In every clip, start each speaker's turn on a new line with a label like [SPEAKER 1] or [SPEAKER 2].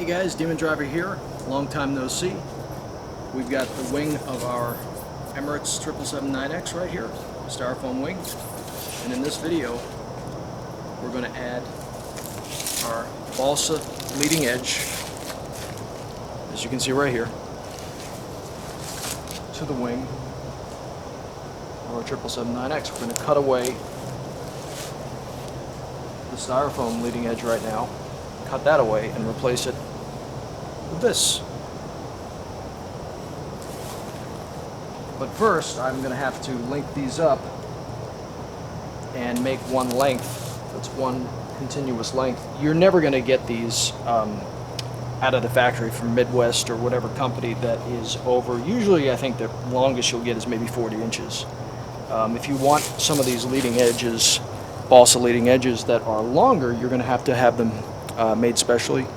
[SPEAKER 1] Hey guys, DemonDriver here. Long time no see. We've got the wing of our Emirates 777-9X right here, styrofoam wing. And in this video, we're going to add our balsa leading edge, as you can see right here, to the wing of our 777-9X. We're going to cut away the styrofoam leading edge right now, cut that away, and replace it with this. But first, I'm going to have to link these up and make one length. That's one continuous length. You're never going to get these out of the factory from Midwest or whatever company that is over. Usually, I think the longest you'll get is maybe 40 inches. If you want some of these leading edges, balsa leading edges that are longer, you're going to have them made specially.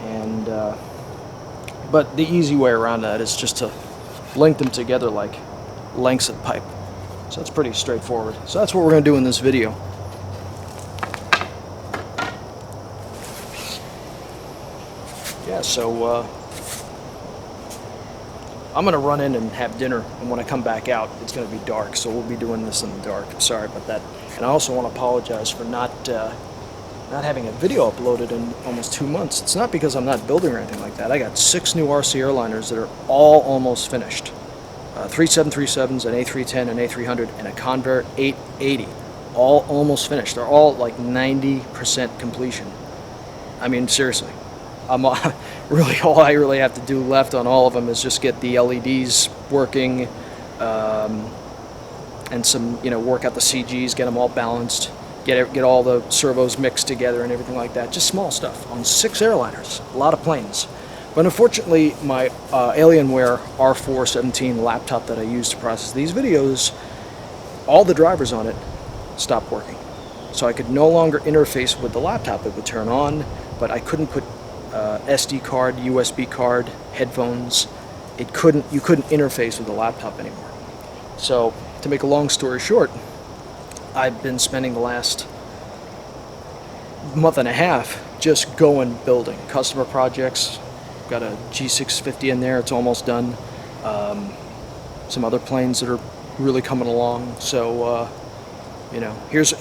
[SPEAKER 1] And but the easy way around that is just to link them together like lengths of pipe. So that's pretty straightforward. So that's what we're going to do in this video. Yeah, so I'm going to run in and have dinner, and when I come back out, it's going to be dark, so we'll be doing this in the dark. I'm sorry about that. And I also want to apologize for not having a video uploaded in almost 2 months. It's not because I'm not building or anything like that. I got 6 new RC Airliners that are all almost finished. 3 737s, an A310, an A300, and a Convair 880. All almost finished. They're all like 90% completion. I mean, seriously. Really, all I really have to do left on all of them is just get the LEDs working, and some, work out the CGs, get them all balanced. Get all the servos mixed together and everything like that. Just small stuff on 6 airliners, a lot of planes. But unfortunately, my Alienware R417 laptop that I use to process these videos, all the drivers on it stopped working. So I could no longer interface with the laptop. It would turn on, but I couldn't put SD card, USB card, headphones. You couldn't interface with the laptop anymore. So to make a long story short, I've been spending the last month and a half just building customer projects. Got a G650 in there, it's almost done. Some other planes that are really coming along. So, here's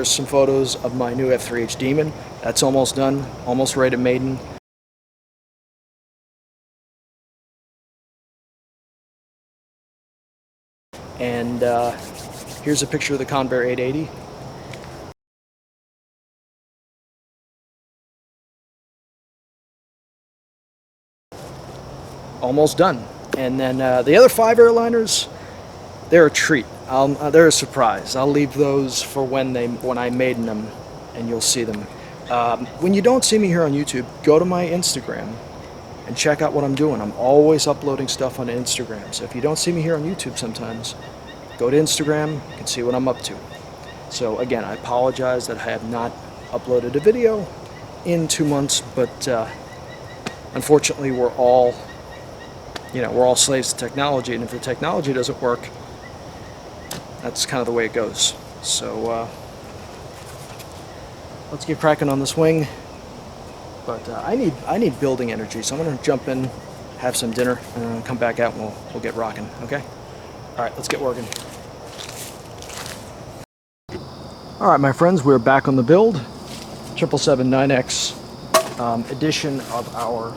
[SPEAKER 1] some photos of my new F3H Demon. That's almost done, almost ready to maiden. And here's a picture of the Convair 880. Almost done. And then the other 5 airliners, they're a treat. They're a surprise. I'll leave those for when I maiden them, and you'll see them. When you don't see me here on YouTube, go to my Instagram and check out what I'm doing. I'm always uploading stuff on Instagram. So if you don't see me here on YouTube sometimes, go to Instagram, you can see what I'm up to. So again, I apologize that I have not uploaded a video in 2 months, but unfortunately we're all slaves to technology, and if the technology doesn't work, that's kind of the way it goes. So let's get cracking on this wing. But I need building energy, so I'm going to jump in, have some dinner, and come back out, and we'll get rocking, okay? All right, let's get working. All right, my friends, we're back on the build. 777-9X edition of our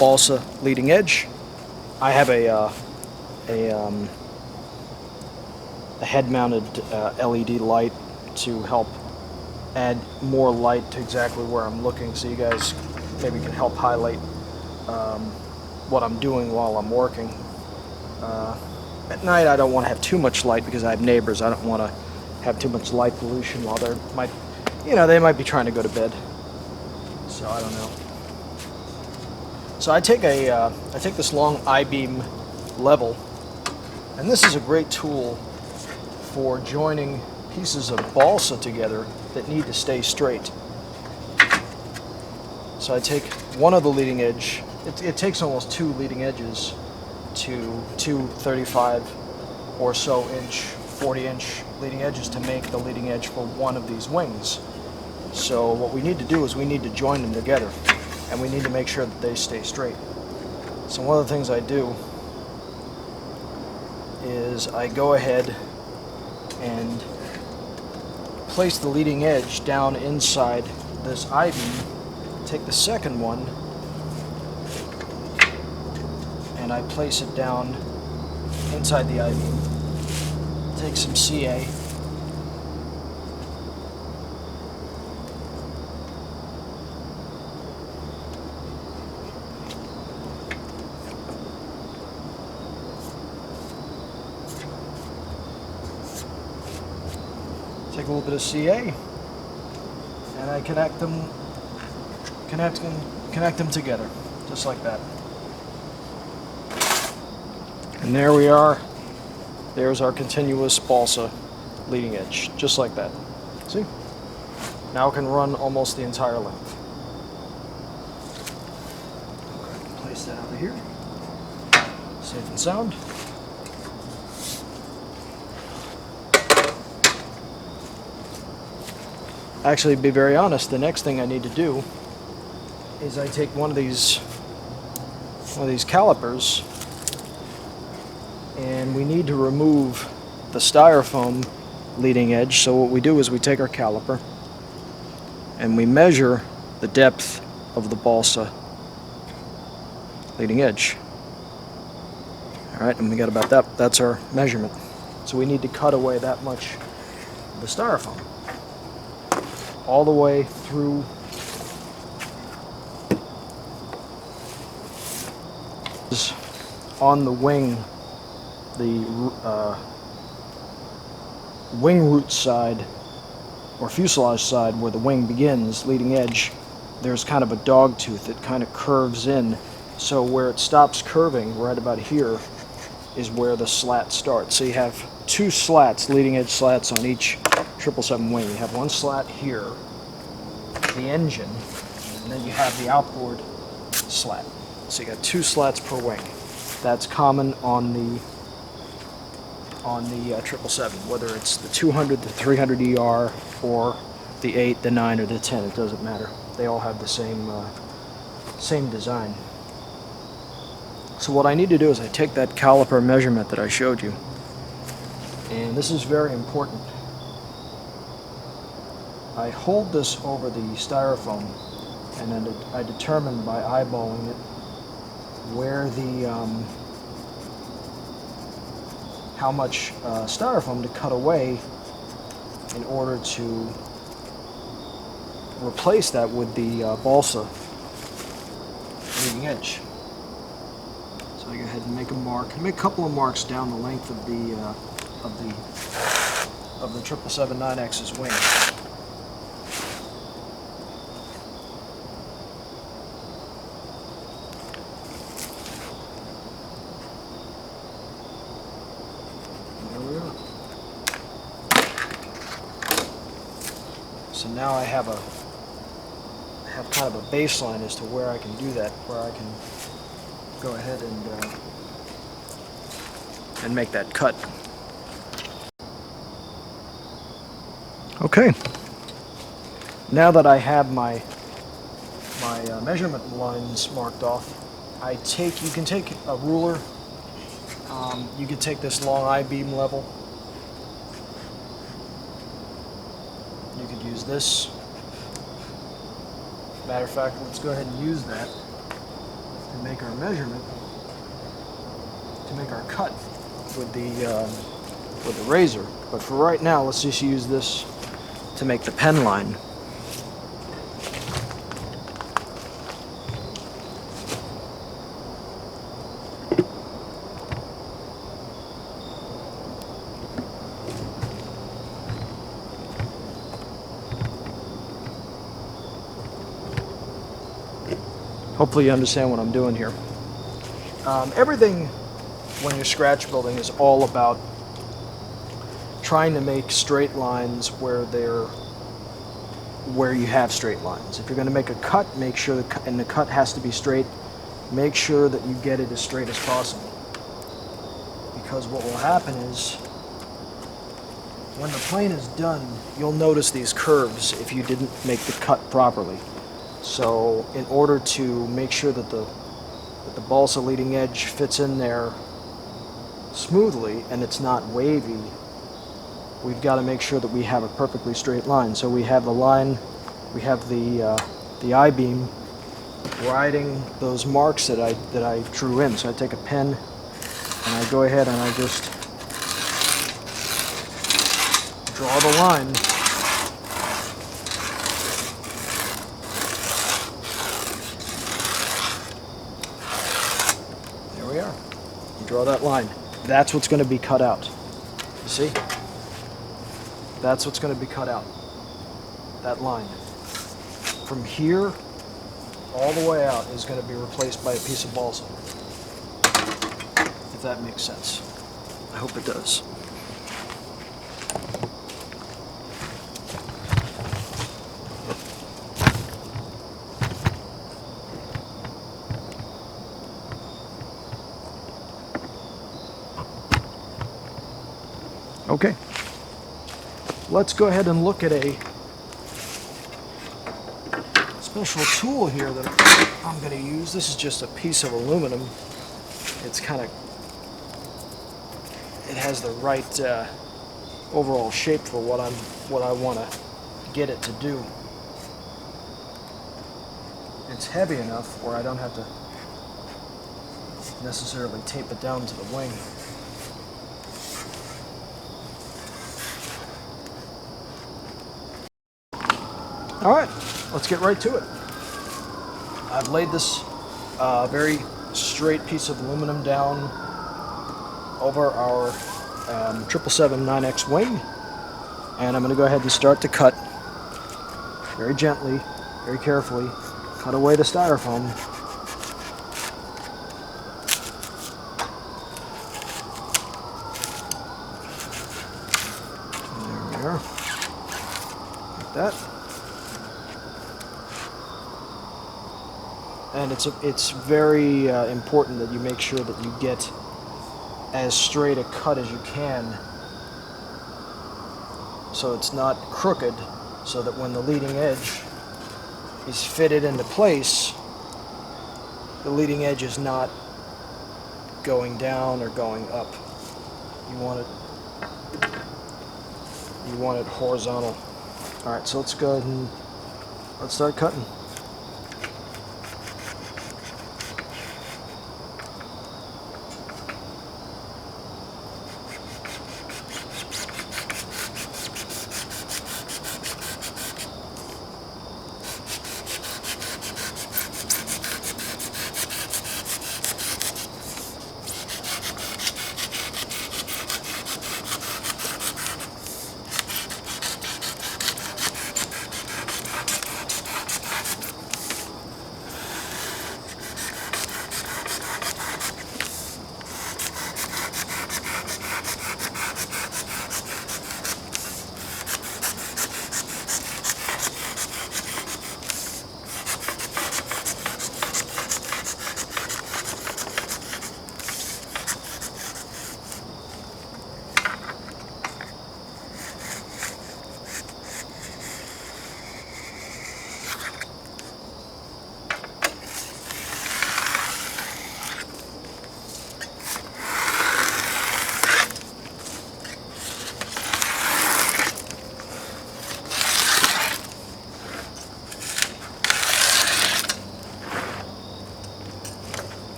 [SPEAKER 1] balsa leading edge. I have a head-mounted LED light to help add more light to exactly where I'm looking, so you guys maybe can help highlight what I'm doing while I'm working. At night, I don't want to have too much light because I have neighbors. I don't want to have too much light pollution while they might be trying to go to bed. So I don't know. So I take this long I-beam level, and this is a great tool for joining pieces of balsa together that need to stay straight. So I take one of the leading edge. It takes almost 2 leading edges to 2 35 or so inch, 40-inch leading edges to make the leading edge for one of these wings. So what we need to do is we need to join them together, and we need to make sure that they stay straight. So one of the things I do is I go ahead and place the leading edge down inside this I-beam, take the second one, and I place it down inside the I-beam, take some CA, take a little bit of CA, and I connect them together, just like that. And there we are. There's our continuous balsa leading edge, just like that. See? Now it can run almost the entire length. Place that over here. Safe and sound. Actually, to be very honest, the next thing I need to do is I take one of these calipers, and we need to remove the styrofoam leading edge. So what we do is we take our caliper and we measure the depth of the balsa leading edge. Alright, and we got about that. That's our measurement. So we need to cut away that much of the styrofoam, all the way through on the wing, the wing root side or fuselage side where the wing begins, leading edge, there's kind of a dog tooth. It kind of curves in. So where it stops curving, right about here, is where the slat starts. So you have two slats, leading edge slats on each 777 wing. You have one slat here, the engine, and then you have the outboard slat. So you got two slats per wing. That's common on the 777, whether it's the 200, the 300 ER, or the 8, the 9, or the 10. It doesn't matter. They all have the same design. So what I need to do is I take that caliper measurement that I showed you, and this is very important. I hold this over the styrofoam, and then I determine by eyeballing it where the how much styrofoam to cut away in order to replace that with the balsa leading edge. So I go ahead and make a mark, make a couple of marks down the length of the 777-9X's wing. So now I have kind of a baseline as to where I can do that, where I can go ahead and make that cut. Okay. Now that I have my measurement lines marked off, you can take a ruler. You can take this long I-beam level. You could use this. Matter of fact, let's go ahead and use that to make our measurement, to make our cut with the razor. But for right now, let's just use this to make the pen line. Hopefully you understand what I'm doing here. Everything when you're scratch building is all about trying to make straight lines where you have straight lines. If you're going to make a cut, make sure and the cut has to be straight, make sure that you get it as straight as possible. Because what will happen is when the plane is done, you'll notice these curves if you didn't make the cut properly. So in order to make sure that the balsa leading edge fits in there smoothly and it's not wavy, we've got to make sure that we have a perfectly straight line. So we have the line, we have the I-beam riding those marks that I drew in. So I take a pen and I go ahead and I just draw the line. There we are. You draw that line. That's what's going to be cut out. You see? That's what's going to be cut out. That line. From here all the way out is going to be replaced by a piece of balsa. If that makes sense. I hope it does. Okay. Let's go ahead and look at a special tool here that I'm going to use. This is just a piece of aluminum. It's kind of, it has the right overall shape for what I want to get it to do. It's heavy enough where I don't have to necessarily tape it down to the wing. All right, let's get right to it. I've laid this very straight piece of aluminum down over our 777-9X wing, and I'm going to go ahead and start to cut very gently, very carefully, cut away the styrofoam. There we are, like that. And it's very important that you make sure that you get as straight a cut as you can, so it's not crooked, so that when the leading edge is fitted into place, the leading edge is not going down or going up. You want it horizontal. All right, so let's go ahead and let's start cutting.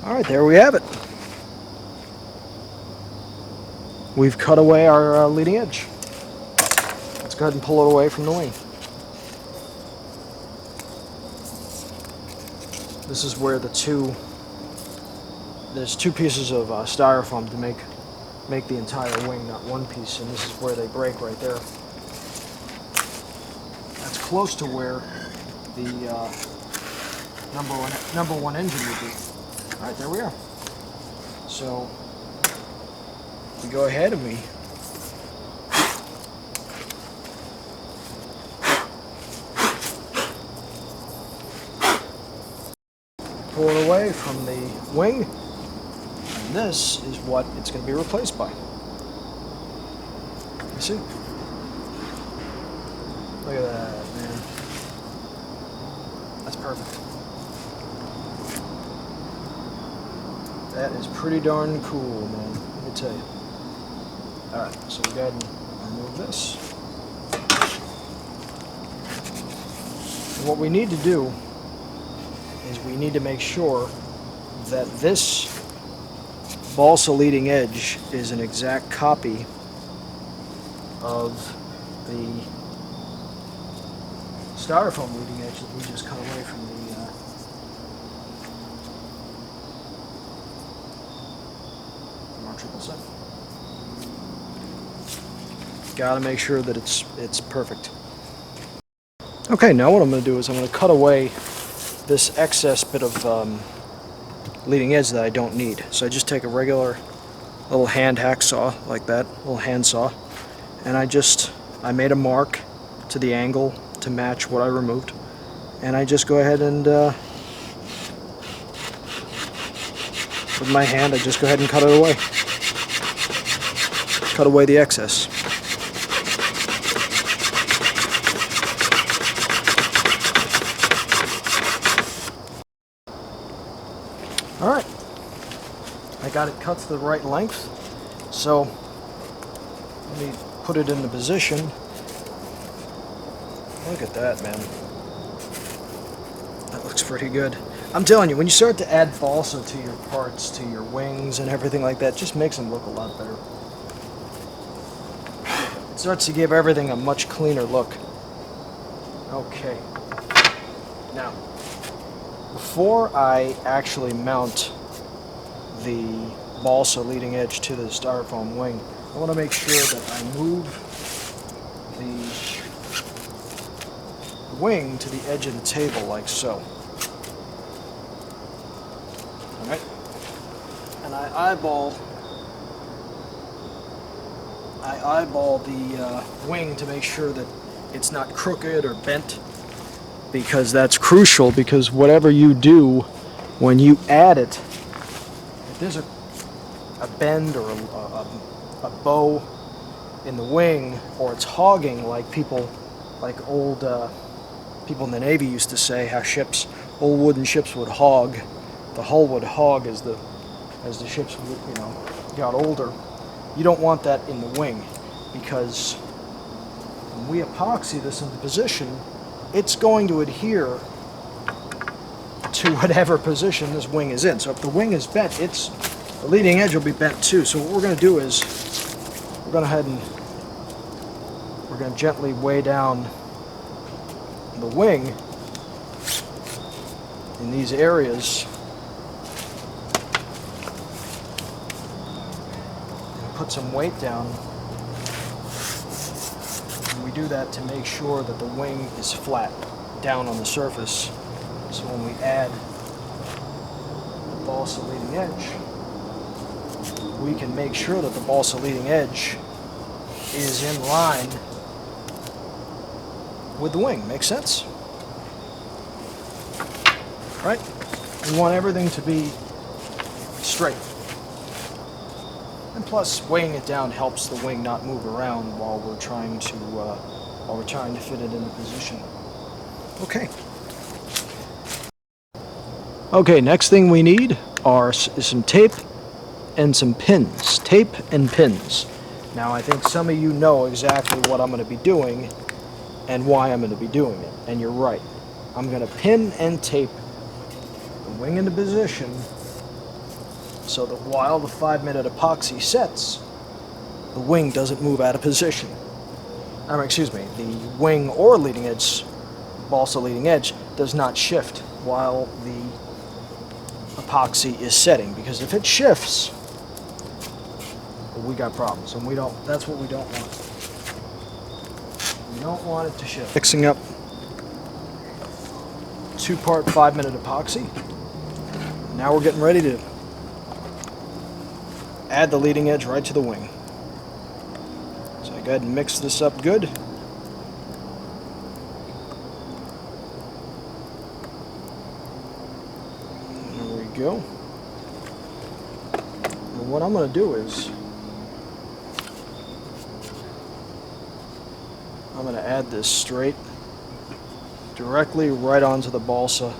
[SPEAKER 1] All right, there we have it. We've cut away our leading edge. Let's go ahead and pull it away from the wing. This is where there's two pieces of styrofoam to make the entire wing, not one piece, and this is where they break right there. That's close to where the number one engine would be. All right, there we are. So we go ahead and we pull it away from the wing, and this is what it's going to be replaced by. You see? Look at that, man. That's perfect. That is pretty darn cool, man. Let me tell you. Alright, so we go ahead and remove this. And what we need to do is we need to make sure that this balsa leading edge is an exact copy of the styrofoam leading edge that we just cut away from the R777. Gotta make sure that it's perfect. Okay, now what I'm going to do is I'm going to cut away this excess bit of leading edge that I don't need. So I just take a regular little hand hacksaw like that, little hand saw, and I made a mark to the angle to match what I removed, and I just go ahead and with my hand I just go ahead and cut it away. Cut away the excess. Alright, I got it cut to the right length, so let me put it into position. Look at that, man. That looks pretty good. I'm telling you, when you start to add balsa to your parts, to your wings and everything like that, it just makes them look a lot better. It starts to give everything a much cleaner look. Okay. Now, before I actually mount the balsa leading edge to the styrofoam wing, I want to make sure that I move the wing to the edge of the table like so. Alright? And I eyeball the wing to make sure that it's not crooked or bent, because that's crucial, because whatever you do when you add it, if there's a bend or a bow in the wing, or it's hogging, like old people in the Navy used to say, how old wooden ships would hog, the hull would hog as the ships would, got older. You don't want that in the wing, because when we epoxy this into position, it's going to adhere to whatever position this wing is in. So if the wing is bent, the leading edge will be bent too. So what we're going to do is we're going to gently weigh down the wing in these areas and put some weight down. We do that to make sure that the wing is flat down on the surface, so when we add the balsa leading edge, we can make sure that the balsa leading edge is in line with the wing. Makes sense? Right? We want everything to be straight. And plus, weighing it down helps the wing not move around while we're trying to fit it into position. Okay. Okay, next thing we need is some tape and some pins. Tape and pins. Now, I think some of you know exactly what I'm going to be doing and why I'm going to be doing it. And you're right. I'm going to pin and tape the wing into position so that while the 5-minute epoxy sets, the wing doesn't move out of position. Excuse me, the wing or leading edge, balsa leading edge, does not shift while the epoxy is setting, because if it shifts, we got problems, and that's what we don't want. We don't want it to shift. Mixing up 2-part 5-minute epoxy. Now we're getting ready to add the leading edge right to the wing. So I go ahead and mix this up good. There we go. And what I'm going to do is going to add this straight directly right onto the balsa,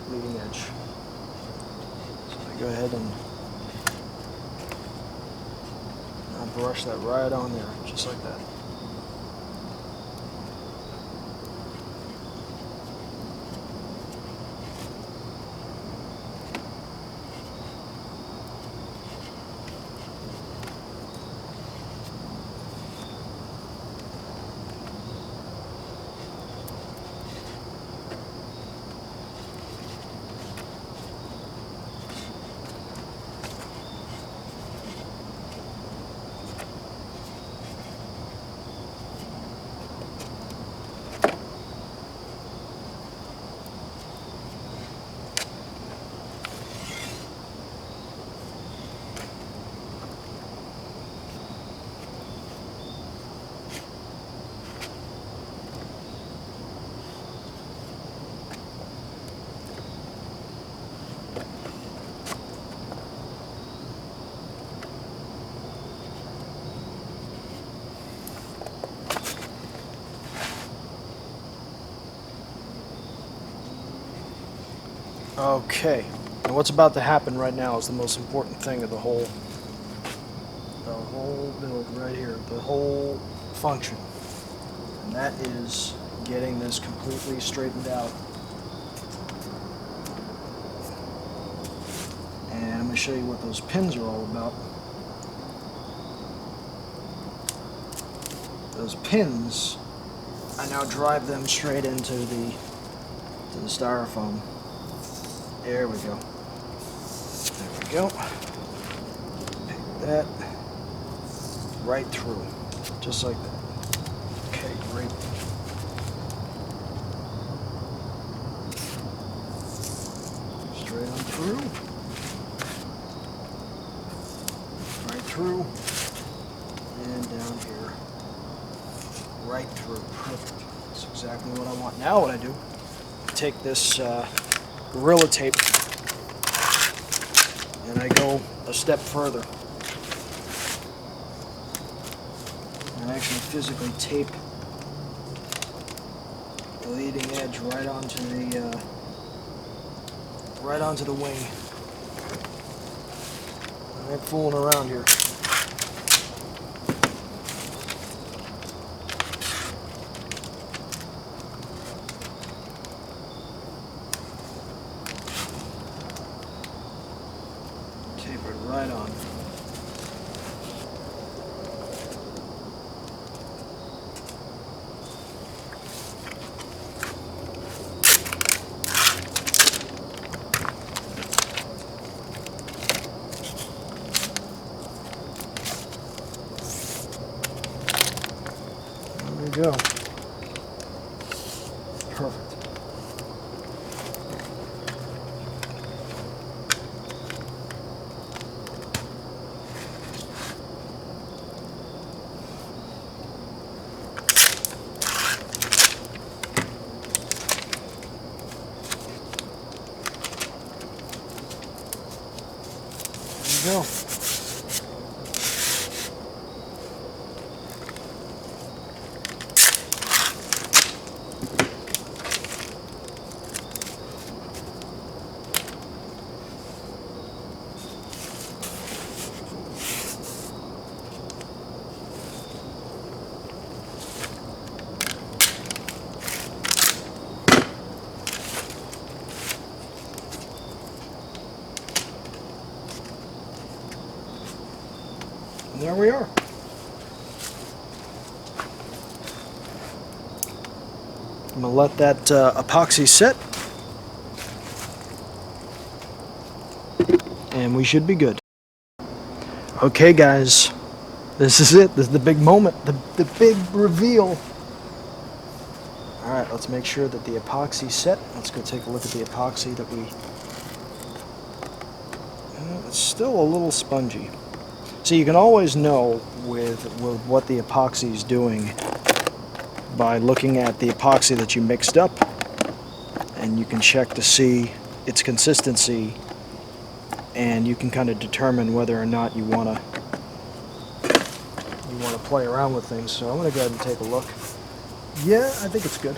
[SPEAKER 1] leading edge. So I go ahead and I'll brush that right on there, just like that. Okay, and what's about to happen right now is the most important thing of the whole build right here, the whole function, and that is getting this completely straightened out. And I'm going to show you what those pins are all about. Those pins, I now drive them straight into the styrofoam. There we go. There we go. Pick that right through, just like that. Okay, great. Straight on through. Right through. And down here. Right through. Perfect. That's exactly what I want. Now what I do, take this Gorilla Tape and I go a step further. And actually physically tape the leading edge right onto the wing. I ain't fooling around here. Tape it right on. There we go. Perfect. Go. And there we are. I'm going to let that epoxy set, and we should be good. Okay guys, this is it. This is the big moment, the big reveal. Alright, let's make sure that the epoxy's set. Let's go take a look at the epoxy that we... It's still a little spongy. So you can always know with what the epoxy is doing by looking at the epoxy that you mixed up, and you can check to see its consistency, and you can kind of determine whether or not you want you want to play around with things. So I'm going to go ahead and take a look. Yeah, I think it's good.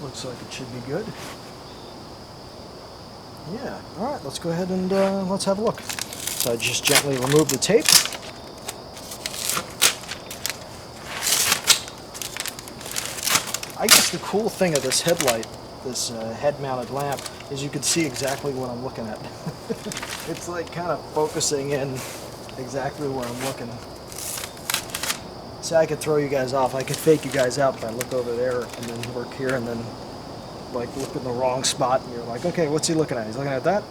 [SPEAKER 1] Looks like it should be good. Yeah, alright, let's go ahead and let's have a look. So I just gently remove the tape. I guess the cool thing of this headlight, this head-mounted lamp, is you can see exactly what I'm looking at. It's like kind of focusing in exactly where I'm looking. See, I could throw you guys off. I could fake you guys out if I look over there and then work here and then like look in the wrong spot and you're like, okay, what's he looking at? He's looking at that.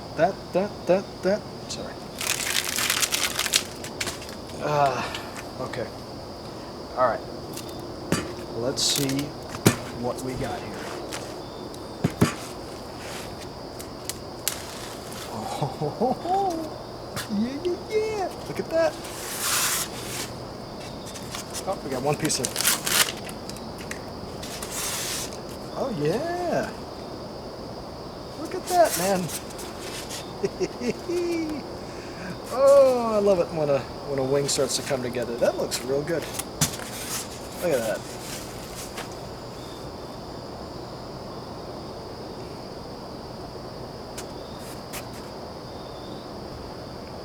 [SPEAKER 1] Sorry. Okay. All right. Let's see what we got here. Oh, yeah. Look at that. Oh, we got one piece of... Oh, yeah. Look at that, man. Oh, I love it when a wing starts to come together. That looks real good. Look at that.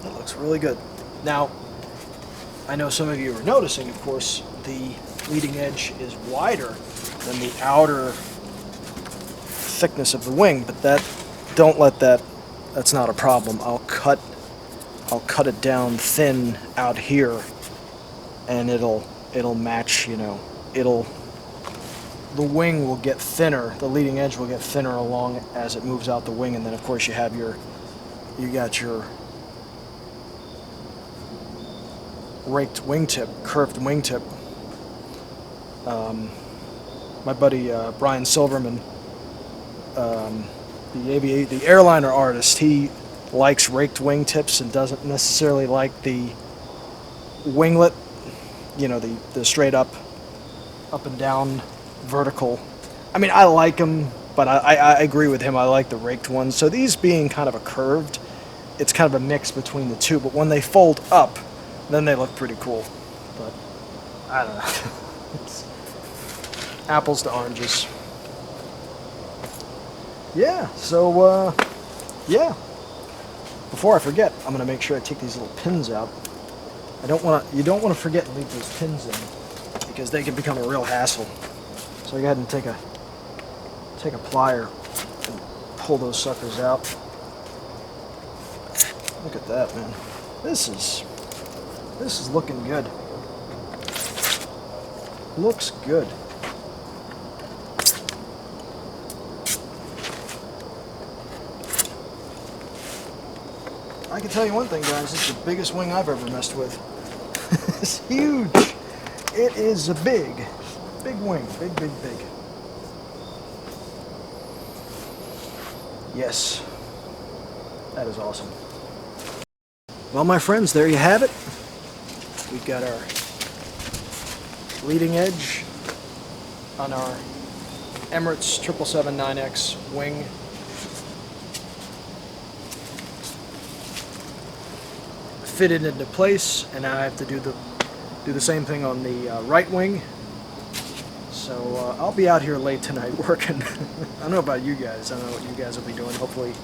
[SPEAKER 1] That looks really good. Now, I know some of you are noticing, of course, the leading edge is wider than the outer thickness of the wing, but that's not a problem. I'll cut it down thin out here, and it'll match, you know, the wing will get thinner, the leading edge will get thinner along as it moves out the wing, and then of course you got your raked wingtip, curved wingtip. My buddy Brian Silverman, the airliner artist, he likes raked wingtips and doesn't necessarily like the winglet, you know, the straight up and down vertical. I mean, I like them, but I agree with him. I like the raked ones. So these being kind of a curved, it's kind of a mix between the two. But when they fold up, then they look pretty cool. But I don't know. It's apples to oranges. Yeah. So yeah. Before I forget, I'm gonna make sure I take these little pins out. You don't want to forget to leave those pins in, because they can become a real hassle. So go ahead and take a plier and pull those suckers out. Look at that, man. This is looking good. Looks good. I can tell you one thing, guys. It's the biggest wing I've ever messed with. It's huge. It is a big wing. Big. Yes. That is awesome. Well, my friends, there you have it. We've got our leading edge on our Emirates 777-9X wing. Fitted into place, and now I have to do the same thing on the right wing. So I'll be out here late tonight working. I don't know about you guys. I don't know what you guys will be doing. Hopefully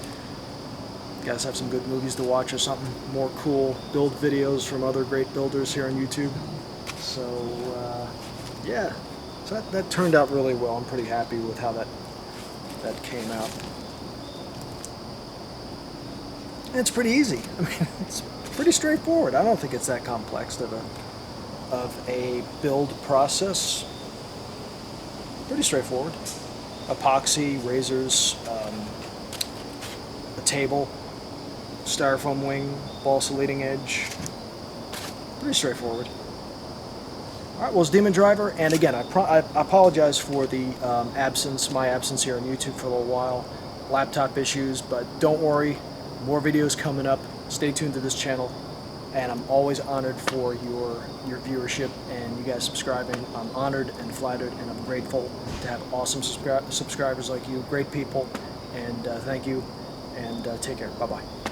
[SPEAKER 1] you guys have some good movies to watch or something. More cool build videos from other great builders here on YouTube. So yeah, so that turned out really well. I'm pretty happy with how that came out. And it's pretty easy. I mean, it's pretty straightforward. I don't think it's that complex of a build process. Pretty straightforward. Epoxy, razors, a table, styrofoam wing, balsa leading edge. Pretty straightforward. Alright, well, it's DemonDriver, and again, I apologize for the my absence here on YouTube for a little while. Laptop issues, but don't worry, more videos coming up. Stay tuned to this channel, and I'm always honored for your viewership and you guys subscribing. I'm honored and flattered, and I'm grateful to have awesome subscribers like you, great people, And thank you, and take care. Bye-bye.